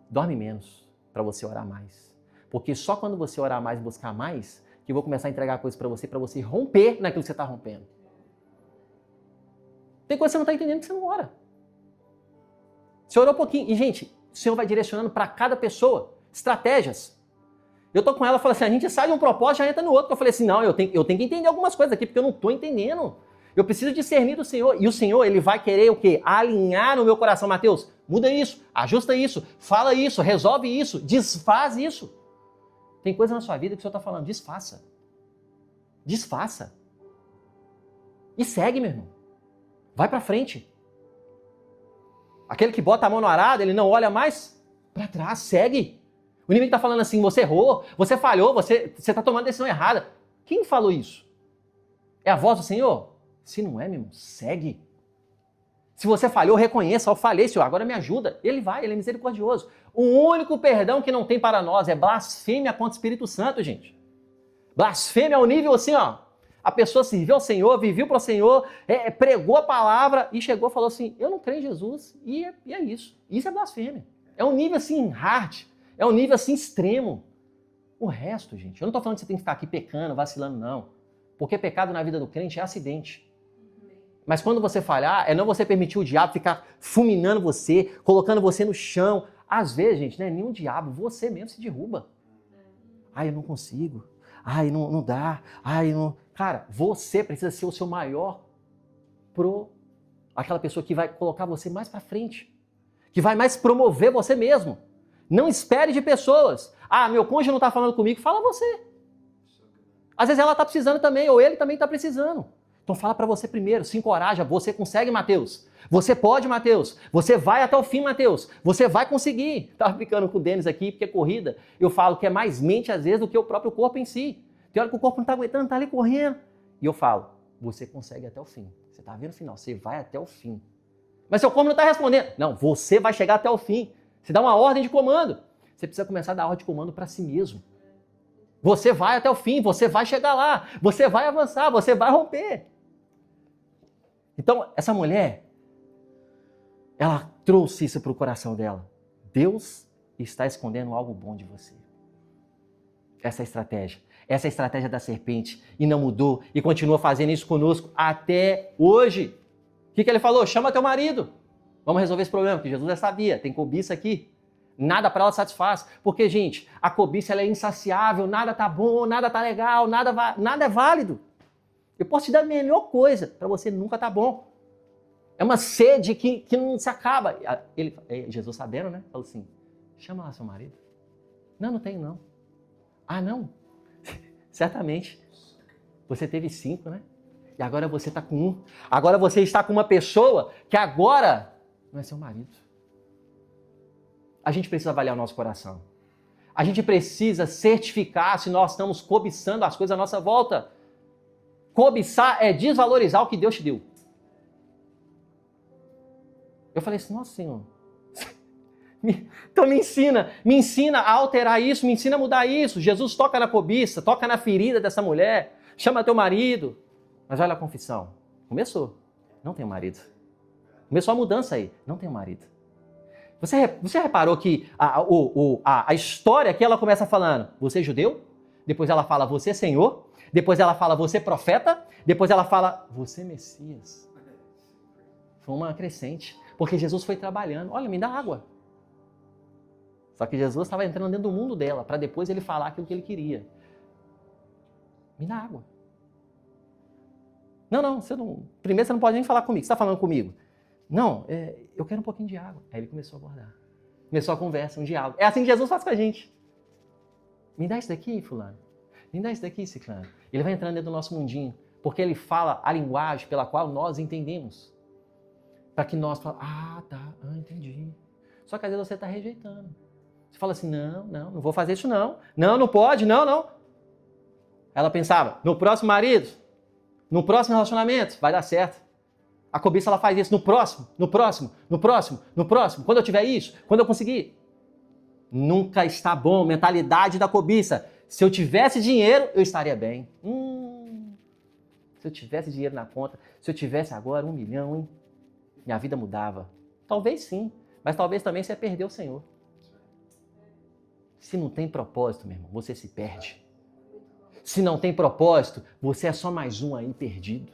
dorme menos para você orar mais. Porque só quando você orar mais e buscar mais, que eu vou começar a entregar coisas para você romper naquilo que você está rompendo. Tem coisa que você não está entendendo que você não ora. Você orou um pouquinho. E, gente, o Senhor vai direcionando para cada pessoa estratégias. Eu tô com ela e falo assim, a gente sai de um propósito e já entra no outro. Eu falei assim, não, eu tenho que entender algumas coisas aqui, porque eu não estou entendendo. Eu preciso discernir do Senhor. E o Senhor, ele vai querer o quê? Alinhar no meu coração. Mateus, muda isso, ajusta isso, fala isso, resolve isso, desfaz isso. Tem coisa na sua vida que o Senhor está falando, desfaça. Desfaça. E segue, meu irmão. Vai para frente. Aquele que bota a mão no arado, ele não olha mais para trás, segue. O inimigo está falando assim, você errou, você falhou, você está tomando decisão errada. Quem falou isso? É a voz do Senhor? Se não é, meu irmão, segue. Se você falhou, reconheça, eu falhei, Senhor, agora me ajuda. Ele é misericordioso. O único perdão que não tem para nós é blasfêmia contra o Espírito Santo, gente. Blasfêmia ao nível assim, ó. A pessoa serviu ao Senhor, viveu para o Senhor, pregou a palavra e chegou e falou assim, eu não creio em Jesus. E é isso. Isso é blasfêmia. É um nível assim hard, é um nível assim extremo. O resto, gente, eu não estou falando que você tem que ficar aqui pecando, vacilando, não. Porque pecado na vida do crente é acidente. Mas quando você falhar, é não você permitir o diabo ficar fulminando você, colocando você no chão. Às vezes, gente, não é nem o diabo, você mesmo se derruba. Ai, eu não consigo. Ai, não dá. Ai, não... Cara, você precisa ser o seu maior aquela pessoa que vai colocar você mais pra frente. Que vai mais promover você mesmo. Não espere de pessoas. Ah, meu cônjuge não tá falando comigo, fala você. Às vezes ela tá precisando também, ou ele também tá precisando. Então fala para você primeiro, se encoraja, você consegue, Mateus. Você pode, Mateus. Você vai até o fim, Mateus. Você vai conseguir. Estava brincando com o Denis aqui, porque é corrida. Eu falo que é mais mente, às vezes, do que o próprio corpo em si. Tem hora que o corpo não está aguentando, está ali correndo. E eu falo, você consegue até o fim. Você está vendo o final, você vai até o fim. Mas seu corpo não está respondendo. Não, você vai chegar até o fim. Você dá uma ordem de comando. Você precisa começar a dar ordem de comando para si mesmo. Você vai até o fim, você vai chegar lá, você vai avançar, você vai romper. Então, essa mulher, ela trouxe isso para o coração dela. Deus está escondendo algo bom de você. Essa é a estratégia. Essa é a estratégia da serpente. E não mudou. E continua fazendo isso conosco até hoje. O que ele falou? Chama teu marido. Vamos resolver esse problema, porque Jesus já sabia. Tem cobiça aqui. Nada para ela satisfaz. Porque, gente, a cobiça ela é insaciável. Nada tá bom, nada tá legal, nada é válido. Eu posso te dar a melhor coisa. Para você nunca tá bom. É uma sede que não se acaba. Jesus sabendo, né? Falou assim, chama lá seu marido. Não tenho não. Ah, não? Certamente. Você teve 5, né? E agora você está com 1. Agora você está com uma pessoa que agora não é seu marido. A gente precisa avaliar o nosso coração. A gente precisa certificar se nós estamos cobiçando as coisas à nossa volta. Cobiçar é desvalorizar o que Deus te deu. Eu falei assim, nossa Senhor, então me ensina a alterar isso, me ensina a mudar isso. Jesus toca na cobiça, toca na ferida dessa mulher, chama teu marido. Mas olha a confissão, começou, não tenho marido. Começou a mudança aí, não tenho marido. Você reparou que a história que ela começa falando, você é judeu? Depois ela fala, você é Senhor? Depois ela fala, você é profeta? Depois ela fala, você é Messias. Foi uma crescente. Porque Jesus foi trabalhando. Olha, me dá água. Só que Jesus estava entrando dentro do mundo dela, para depois ele falar aquilo que ele queria. Me dá água. Não, primeiro você não pode nem falar comigo. Você está falando comigo? Não, eu quero um pouquinho de água. Aí ele começou a abordar. Começou a conversa, um diálogo. É assim que Jesus faz com a gente. Me dá isso daqui, fulano. Me dá isso daqui, ciclano. Ele vai entrando dentro do nosso mundinho, porque ele fala a linguagem pela qual nós entendemos. Para que nós falamos, entendi. Só que às vezes você está rejeitando. Você fala assim, não vou fazer isso não. Não pode, não. Ela pensava, no próximo marido, no próximo relacionamento, vai dar certo. A cobiça ela faz isso no próximo. Quando eu tiver isso, quando eu conseguir. Nunca está bom, mentalidade da cobiça. Se eu tivesse dinheiro, eu estaria bem. Se eu tivesse dinheiro na conta, se eu tivesse agora 1 milhão, hein? Minha vida mudava. Talvez sim, mas talvez também você perdeu o Senhor. Se não tem propósito, meu irmão, você se perde. Se não tem propósito, você é só mais um aí perdido.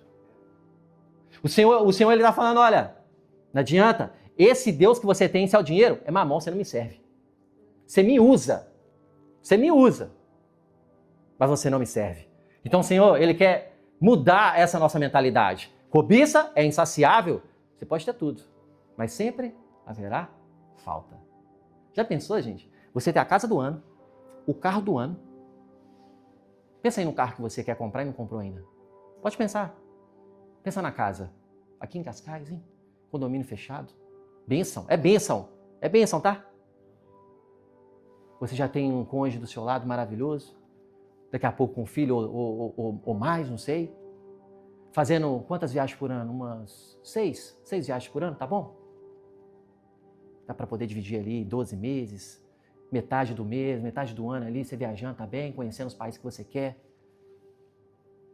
O Senhor ele está falando, olha, não adianta, esse Deus que você tem, esse é o dinheiro, é mamão, você não me serve. Você me usa, mas você não me serve. Então o Senhor, ele quer mudar essa nossa mentalidade. Cobiça é insaciável. Você pode ter tudo, mas sempre haverá falta. Já pensou, gente? Você tem a casa do ano, o carro do ano. Pensa aí no carro que você quer comprar e não comprou ainda. Pode pensar. Pensa na casa. Aqui em Cascais, hein? Condomínio fechado. Bênção. É bênção, tá? Você já tem um cônjuge do seu lado maravilhoso. Daqui a pouco com um filho ou mais, não sei. Fazendo quantas viagens por ano? Umas 6 viagens por ano, tá bom? Dá para poder dividir ali 12 meses, metade do mês, metade do ano ali, você viajando, tá bem, conhecendo os países que você quer.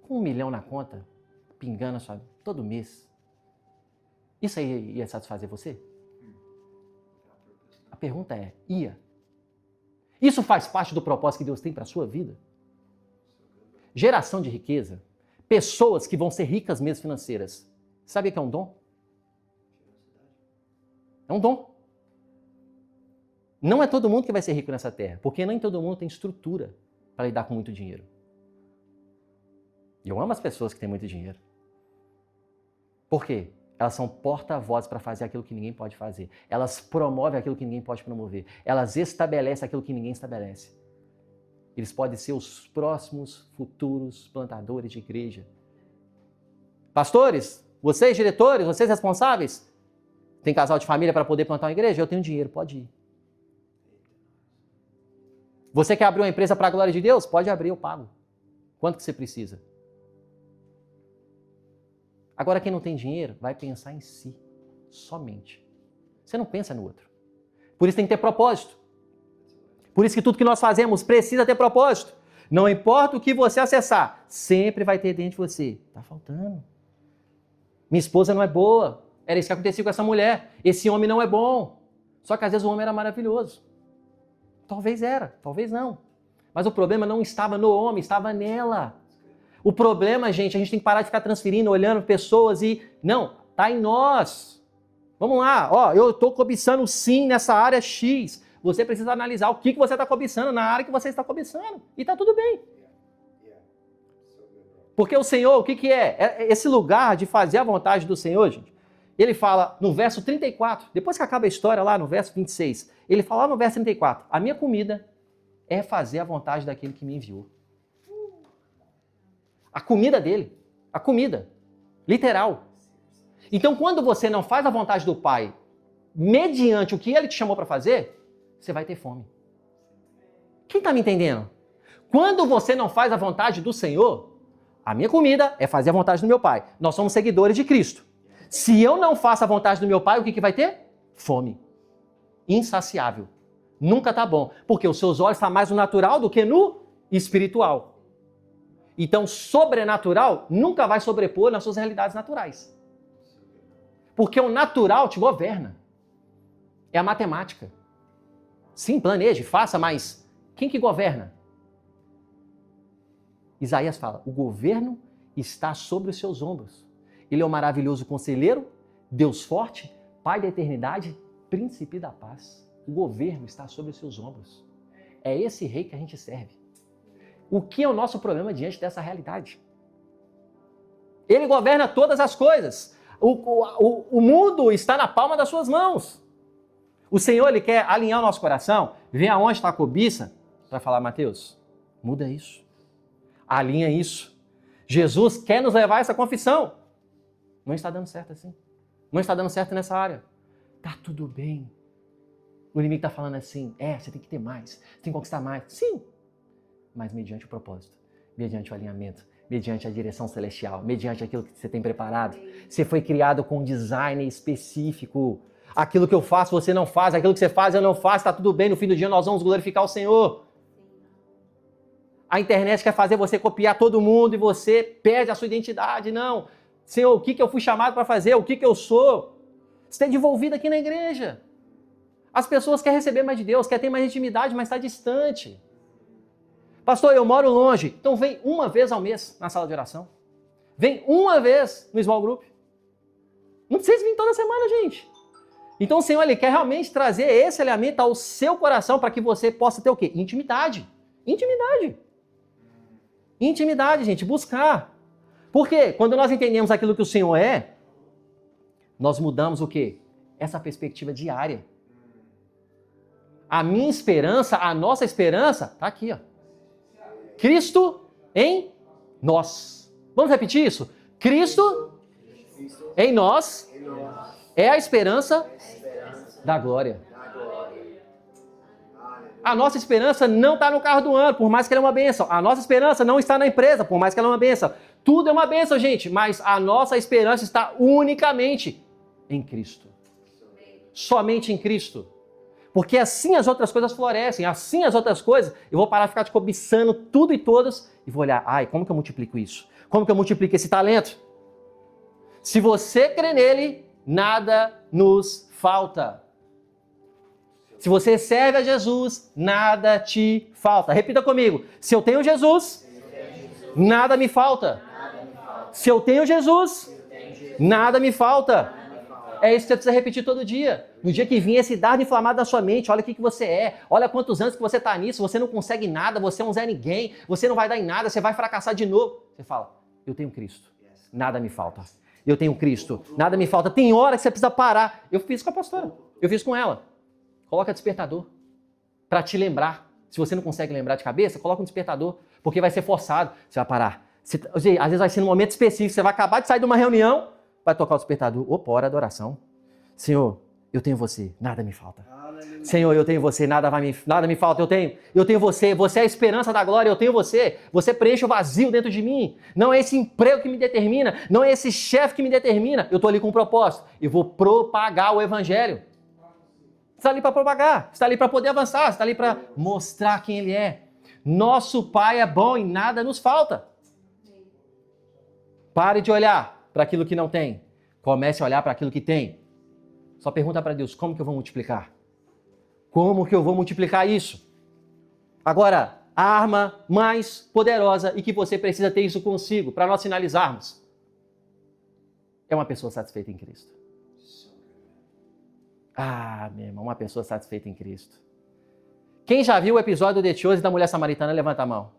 Com 1 milhão na conta, pingando todo mês. Isso aí ia satisfazer você? A pergunta é, ia? Isso faz parte do propósito que Deus tem para a sua vida? Geração de riqueza. Pessoas que vão ser ricas mesmo financeiras. Sabe o que é um dom? É um dom. Não é todo mundo que vai ser rico nessa terra, porque nem todo mundo tem estrutura para lidar com muito dinheiro. E eu amo as pessoas que têm muito dinheiro. Por quê? Elas são porta-vozes para fazer aquilo que ninguém pode fazer. Elas promovem aquilo que ninguém pode promover. Elas estabelecem aquilo que ninguém estabelece. Eles podem ser os próximos futuros plantadores de igreja. Pastores, vocês diretores, vocês responsáveis, tem casal de família para poder plantar uma igreja? Eu tenho dinheiro, pode ir. Você quer abrir uma empresa para a glória de Deus? Pode abrir, eu pago. Quanto que você precisa? Agora, quem não tem dinheiro vai pensar em si, somente. Você não pensa no outro. Por isso tem que ter propósito. Por isso que tudo que nós fazemos precisa ter propósito. Não importa o que você acessar, sempre vai ter dentro de você. Tá faltando. Minha esposa não é boa. Era isso que acontecia com essa mulher. Esse homem não é bom. Só que às vezes o homem era maravilhoso. Talvez era, talvez não. Mas o problema não estava no homem, estava nela. O problema, gente, a gente tem que parar de ficar transferindo, olhando pessoas e... Não, tá em nós. Vamos lá, ó, eu estou cobiçando sim nessa área X. Você precisa analisar o que você está cobiçando na área que você está cobiçando. E tá tudo bem. Porque o Senhor, o que é? Esse lugar de fazer a vontade do Senhor, gente, ele fala no verso 34, depois que acaba a história lá no verso 26, ele fala lá no verso 34, a minha comida é fazer a vontade daquele que me enviou. A comida dele, a comida, literal. Então, quando você não faz a vontade do Pai, mediante o que ele te chamou para fazer, você vai ter fome. Quem está me entendendo? Quando você não faz a vontade do Senhor, a minha comida é fazer a vontade do meu Pai. Nós somos seguidores de Cristo. Se eu não faço a vontade do meu Pai, o que vai ter? Fome. Insaciável. Nunca tá bom. Porque os seus olhos estão mais no natural do que no espiritual. Então, sobrenatural nunca vai sobrepor nas suas realidades naturais. Porque o natural te governa. É a matemática. Sim, planeje, faça, mas quem que governa? Isaías fala, o governo está sobre os seus ombros. Ele é o maravilhoso conselheiro, Deus forte, Pai da eternidade, príncipe da paz. O governo está sobre os seus ombros. É esse rei que a gente serve. O que é o nosso problema diante dessa realidade? Ele governa todas as coisas. O mundo está na palma das suas mãos. O Senhor, Ele quer alinhar o nosso coração, ver aonde está a cobiça, para falar, Mateus, muda isso. Alinha isso. Jesus quer nos levar a essa confissão. Não está dando certo assim. Não está dando certo nessa área. Tá tudo bem. O inimigo está falando assim, você tem que ter mais, você tem que conquistar mais. Sim, mas mediante o propósito, mediante o alinhamento, mediante a direção celestial, mediante aquilo que você tem preparado. Você foi criado com um design específico. Aquilo que eu faço, você não faz. Aquilo que você faz, eu não faço. Tá tudo bem, no fim do dia nós vamos glorificar o Senhor. A internet quer fazer você copiar todo mundo e você perde a sua identidade. Não. Senhor, o que eu fui chamado para fazer? O que eu sou? Você está envolvido aqui na igreja. As pessoas querem receber mais de Deus, querem ter mais intimidade, mas está distante. Pastor, eu moro longe. Então vem uma vez ao mês na sala de oração. Vem uma vez no small group. Não precisa vir toda semana, gente. Então o Senhor, Ele quer realmente trazer esse alinhamento ao seu coração para que você possa ter o quê? Intimidade. Intimidade. Intimidade, gente, buscar. Por quê? Quando nós entendemos aquilo que o Senhor é, nós mudamos o quê? Essa perspectiva diária. A minha esperança, a nossa esperança, está aqui, ó. Cristo em nós. Vamos repetir isso? Cristo em nós é a esperança da glória. A nossa esperança não está no carro do ano, por mais que ela é uma bênção. A nossa esperança não está na empresa, por mais que ela é uma bênção. Tudo é uma bênção, gente, mas a nossa esperança está unicamente em Cristo. Somente em Cristo. Porque assim as outras coisas florescem, assim as outras coisas, eu vou parar de ficar te cobiçando tudo e todos e vou olhar, como que eu multiplico isso? Como que eu multiplico esse talento? Se você crê nele, nada nos falta. Se você serve a Jesus, nada te falta. Repita comigo. Se eu tenho Jesus, nada me falta. Se eu tenho Jesus, nada me falta. É isso que você precisa repetir todo dia. No dia que vir esse dardo inflamado na sua mente, olha o que você é, olha quantos anos que você está nisso, você não consegue nada, você é um Zé Ninguém, você não vai dar em nada, você vai fracassar de novo. Você fala, eu tenho Cristo, nada me falta. Eu tenho Cristo, nada me falta. Tem hora que você precisa parar. Eu fiz com a pastora, eu fiz com ela. Coloca despertador para te lembrar. Se você não consegue lembrar de cabeça, coloca um despertador, porque vai ser forçado. Você vai parar. Às vezes vai ser num momento específico, você vai acabar de sair de uma reunião, vai tocar o despertador. Opa, hora da oração. Senhor, eu tenho você, nada me falta. Senhor, eu tenho você, nada me falta, eu tenho você, você é a esperança da glória, eu tenho você preenche o vazio dentro de mim. Não é esse emprego que me determina, não é esse chefe que me determina, eu estou ali com um propósito e vou propagar o evangelho. Você está ali para propagar, você está ali para poder avançar, você está ali para mostrar quem ele é. Nosso Pai é bom e nada nos falta. Pare de olhar para aquilo que não tem, comece a olhar para aquilo que tem. Só pergunta para Deus, como que eu vou multiplicar? Como que eu vou multiplicar isso? Agora, a arma mais poderosa e que você precisa ter isso consigo para nós finalizarmos é uma pessoa satisfeita em Cristo. Ah, meu irmão, uma pessoa satisfeita em Cristo. Quem já viu o episódio de Etiose da mulher samaritana, levanta a mão.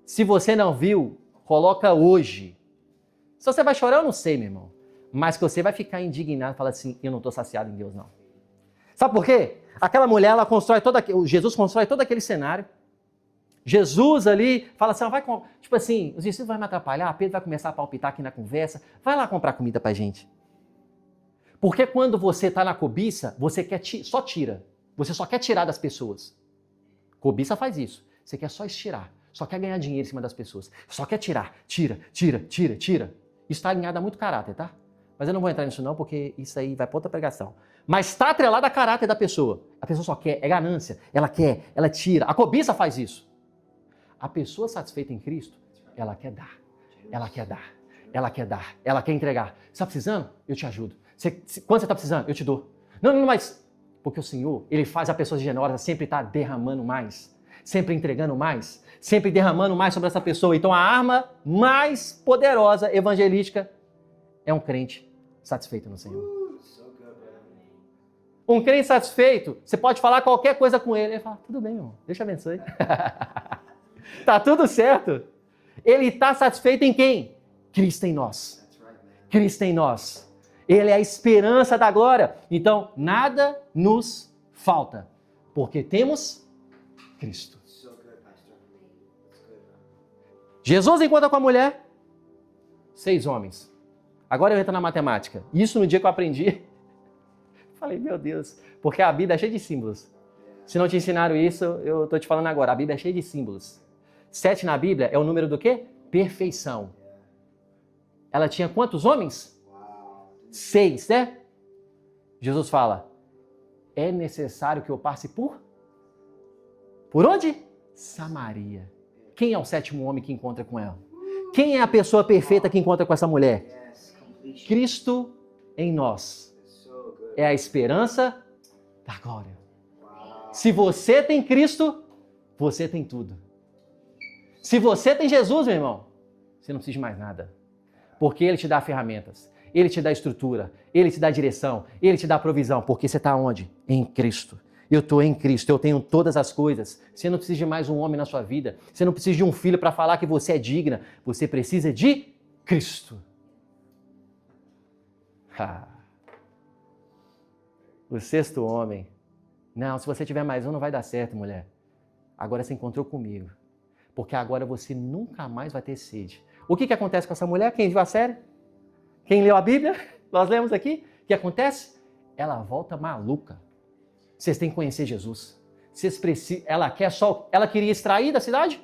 Se você não viu, coloca hoje. Se você vai chorar, eu não sei, meu irmão. Mas que você vai ficar indignado e falar assim, eu não estou saciado em Deus, não. Sabe por quê? Aquela mulher, Jesus constrói todo aquele cenário. Jesus ali fala assim, tipo assim, os discípulos vão me atrapalhar, Pedro vai começar a palpitar aqui na conversa, vai lá comprar comida pra gente. Porque quando você está na cobiça, você só tira. Você só quer tirar das pessoas. Cobiça faz isso. Você quer só estirar, só quer ganhar dinheiro em cima das pessoas. Só quer tirar, tira. Isso está alinhado a muito caráter, tá? Mas eu não vou entrar nisso não, porque isso aí vai para outra pregação. Mas está atrelado a caráter da pessoa. A pessoa só quer, é ganância. Ela quer, ela tira. A cobiça faz isso. A pessoa satisfeita em Cristo, ela quer dar. Ela quer dar. Ela quer dar. Ela quer entregar. Você está precisando? Eu te ajudo. Quando você está precisando? Eu te dou. Não, mas... Porque o Senhor, Ele faz a pessoa generosa sempre estar derramando mais. Sempre entregando mais. Sempre derramando mais sobre essa pessoa. Então a arma mais poderosa evangelística é um crente satisfeito no Senhor. Um crente satisfeito, você pode falar qualquer coisa com ele. Ele fala, tudo bem, irmão, deixa eu abençoe. Tá tudo certo. Ele está satisfeito em quem? Cristo em nós. Cristo em nós. Ele é a esperança da glória. Então, nada nos falta, porque temos Cristo. Jesus encontra com a mulher, 6 homens. Agora eu entro na matemática. Isso no dia que eu aprendi, falei, meu Deus, porque a Bíblia é cheia de símbolos. Se não te ensinaram isso, eu estou te falando agora. A Bíblia é cheia de símbolos. 7 na Bíblia é o número do quê? Perfeição. Ela tinha quantos homens? 6, né? Jesus fala, é necessário que eu passe por onde? Samaria. Quem é o 7º homem que encontra com ela? Quem é a pessoa perfeita que encontra com essa mulher? Cristo em nós. É a esperança da glória. Se você tem Cristo, você tem tudo. Se você tem Jesus, meu irmão, você não precisa de mais nada. Porque Ele te dá ferramentas, Ele te dá estrutura, Ele te dá direção, Ele te dá provisão. Porque você está onde? Em Cristo. Eu estou em Cristo, eu tenho todas as coisas. Você não precisa de mais um homem na sua vida. Você não precisa de um filho para falar que você é digna. Você precisa de Cristo. O 6º homem. Não, se você tiver mais um, não vai dar certo, mulher. Agora você encontrou comigo. Porque agora você nunca mais vai ter sede. O que acontece com essa mulher? Quem viu a série? Quem leu a Bíblia? Nós lemos aqui. O que acontece? Ela volta maluca. Vocês têm que conhecer Jesus. Ela queria extrair da cidade?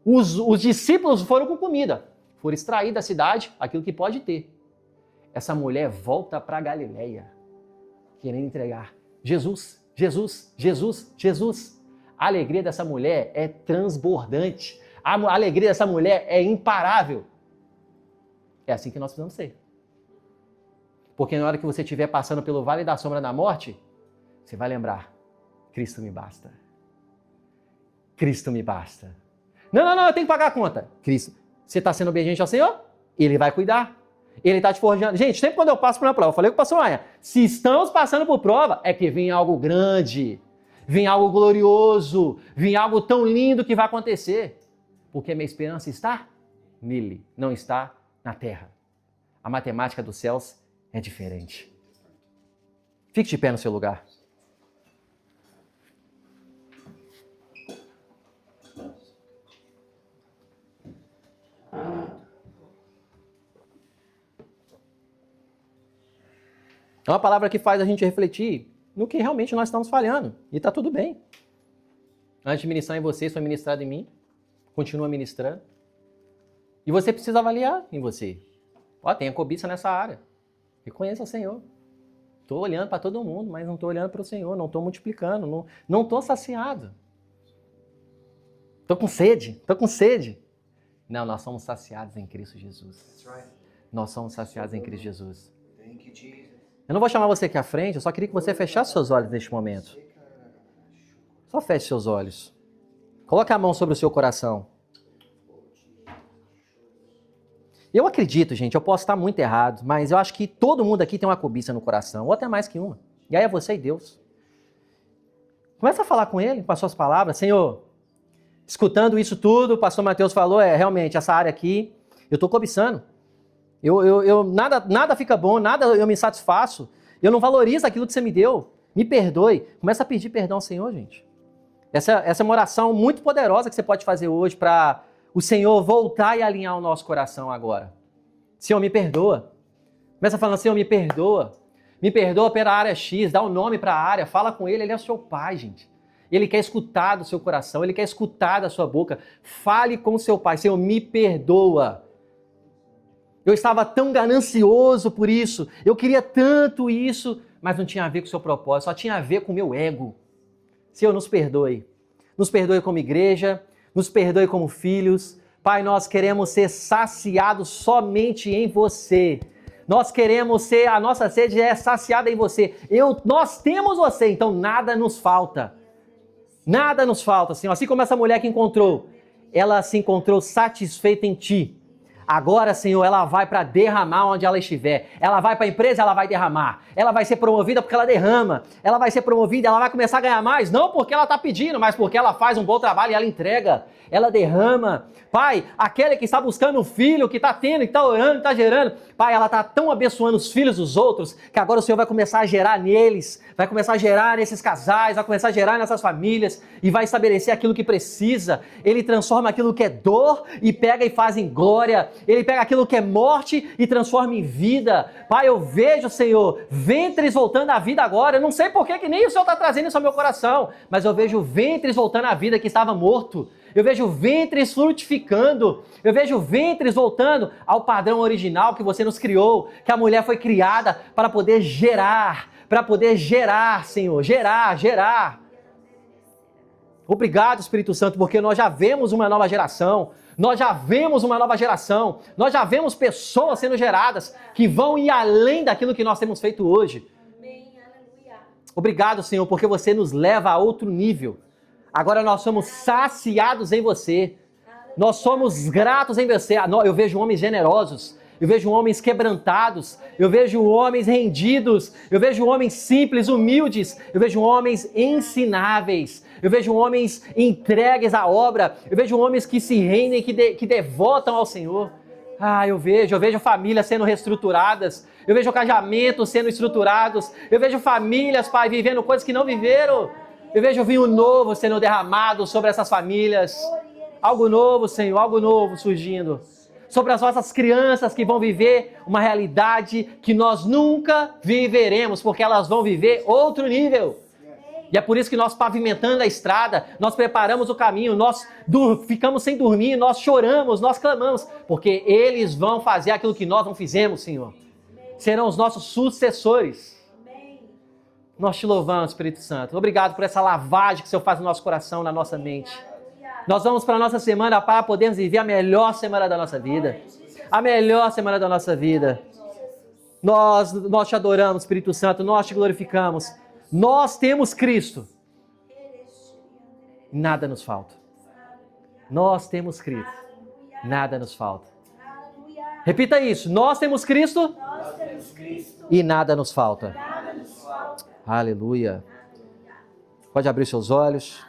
Os discípulos foram com comida. Foram extrair da cidade aquilo que pode ter. Essa mulher volta para Galileia, querendo entregar. Jesus, Jesus, Jesus, Jesus. A alegria dessa mulher é transbordante. A alegria dessa mulher é imparável. É assim que nós precisamos ser. Porque na hora que você estiver passando pelo vale da sombra da morte, você vai lembrar, Cristo me basta. Cristo me basta. Não, eu tenho que pagar a conta. Cristo, você está sendo obediente ao Senhor? Ele vai cuidar. Ele está te forjando. Gente, sempre quando eu passo por uma prova, eu falei com o pastor Maia, se estamos passando por prova, é que vem algo grande, vem algo glorioso, vem algo tão lindo que vai acontecer. Porque minha esperança está nele, não está na terra. A matemática dos céus é diferente. Fique de pé no seu lugar. É uma palavra que faz a gente refletir no que realmente nós estamos falhando. E está tudo bem. Antes de ministrar em vocês, foi ministrado em mim. Continua ministrando. E você precisa avaliar em você. Ó, tem a cobiça nessa área. Reconheça o Senhor. Estou olhando para todo mundo, mas não estou olhando para o Senhor. Não estou multiplicando. Não estou saciado. Estou com sede. Estou com sede. Não, nós somos saciados em Cristo Jesus. Nós somos saciados em Cristo Jesus. Eu não vou chamar você aqui à frente, eu só queria que você fechasse seus olhos neste momento. Só feche seus olhos. Coloque a mão sobre o seu coração. Eu acredito, gente, eu posso estar muito errado, mas eu acho que todo mundo aqui tem uma cobiça no coração, ou até mais que uma. E aí é você e Deus. Começa a falar com Ele, com as suas palavras. Senhor, escutando isso tudo, o pastor Mateus falou, realmente, essa área aqui, eu estou cobiçando. Nada fica bom, nada eu me satisfaço. Eu não valorizo aquilo que você me deu. Me perdoe. Começa a pedir perdão ao Senhor, gente. Essa é uma oração muito poderosa que você pode fazer hoje para o Senhor voltar e alinhar o nosso coração agora. Senhor, me perdoa. Começa falando, Senhor, me perdoa. Me perdoa pela área X, dá o nome para a área, fala com Ele, Ele é o seu Pai, gente. Ele quer escutar do seu coração, Ele quer escutar da sua boca. Fale com o seu Pai, Senhor, me perdoa. Eu estava tão ganancioso por isso, eu queria tanto isso, mas não tinha a ver com o seu propósito, só tinha a ver com o meu ego. Senhor, nos perdoe. Nos perdoe como igreja, nos perdoe como filhos. Pai, nós queremos ser saciados somente em você. Nós queremos ser, a nossa sede é saciada em você. Nós temos você, então nada nos falta. Nada nos falta, Senhor. Assim como essa mulher que encontrou, ela se encontrou satisfeita em Ti. Agora, Senhor, ela vai para derramar onde ela estiver. Ela vai para a empresa, ela vai derramar. Ela vai ser promovida porque ela derrama. Ela vai ser promovida, ela vai começar a ganhar mais. Não porque ela está pedindo, mas porque ela faz um bom trabalho e ela entrega. Ela derrama. Pai, aquele que está buscando um filho, que está tendo, que está orando, que está gerando. Pai, ela está tão abençoando os filhos dos outros, que agora o Senhor vai começar a gerar neles. Vai começar a gerar nesses casais, vai começar a gerar nessas famílias. E vai estabelecer aquilo que precisa. Ele transforma aquilo que é dor e pega e faz em glória. Ele pega aquilo que é morte e transforma em vida. Pai, eu vejo, Senhor, ventres voltando à vida agora. Eu não sei por que nem o Senhor está trazendo isso ao meu coração, mas eu vejo ventres voltando à vida que estava morto. Eu vejo ventres frutificando. Eu vejo ventres voltando ao padrão original que você nos criou, que a mulher foi criada para poder gerar, Senhor, gerar. Obrigado, Espírito Santo, porque nós já vemos uma nova geração. Nós já vemos pessoas sendo geradas que vão ir além daquilo que nós temos feito hoje. Obrigado, Senhor, porque você nos leva a outro nível. Agora nós somos saciados em você. Nós somos gratos em você. Eu vejo homens generosos. Eu vejo homens quebrantados. Eu vejo homens rendidos. Eu vejo homens simples, humildes. Eu vejo homens ensináveis. Eu vejo homens entregues à obra. Eu vejo homens que se rendem, que devotam ao Senhor. Eu vejo famílias sendo reestruturadas. Eu vejo casamentos sendo estruturados. Eu vejo famílias, Pai, vivendo coisas que não viveram. Eu vejo vinho novo sendo derramado sobre essas famílias. Algo novo, Senhor, algo novo surgindo. Sobre as nossas crianças que vão viver uma realidade que nós nunca viveremos, porque elas vão viver outro nível. E é por isso que nós pavimentando a estrada, nós preparamos o caminho, nós ficamos sem dormir, nós choramos, nós clamamos, porque eles vão fazer aquilo que nós não fizemos, Senhor. Serão os nossos sucessores. Nós te louvamos, Espírito Santo. Obrigado por essa lavagem que o Senhor faz no nosso coração, na nossa mente. Nós vamos para a nossa semana para podermos viver a melhor semana da nossa vida. A melhor semana da nossa vida. Nós te adoramos, Espírito Santo. Nós te glorificamos. Nós temos Cristo. Nada nos falta. Nós temos Cristo. Nada nos falta. Repita isso. Nós temos Cristo. E nada nos falta. Aleluia. Pode abrir seus olhos.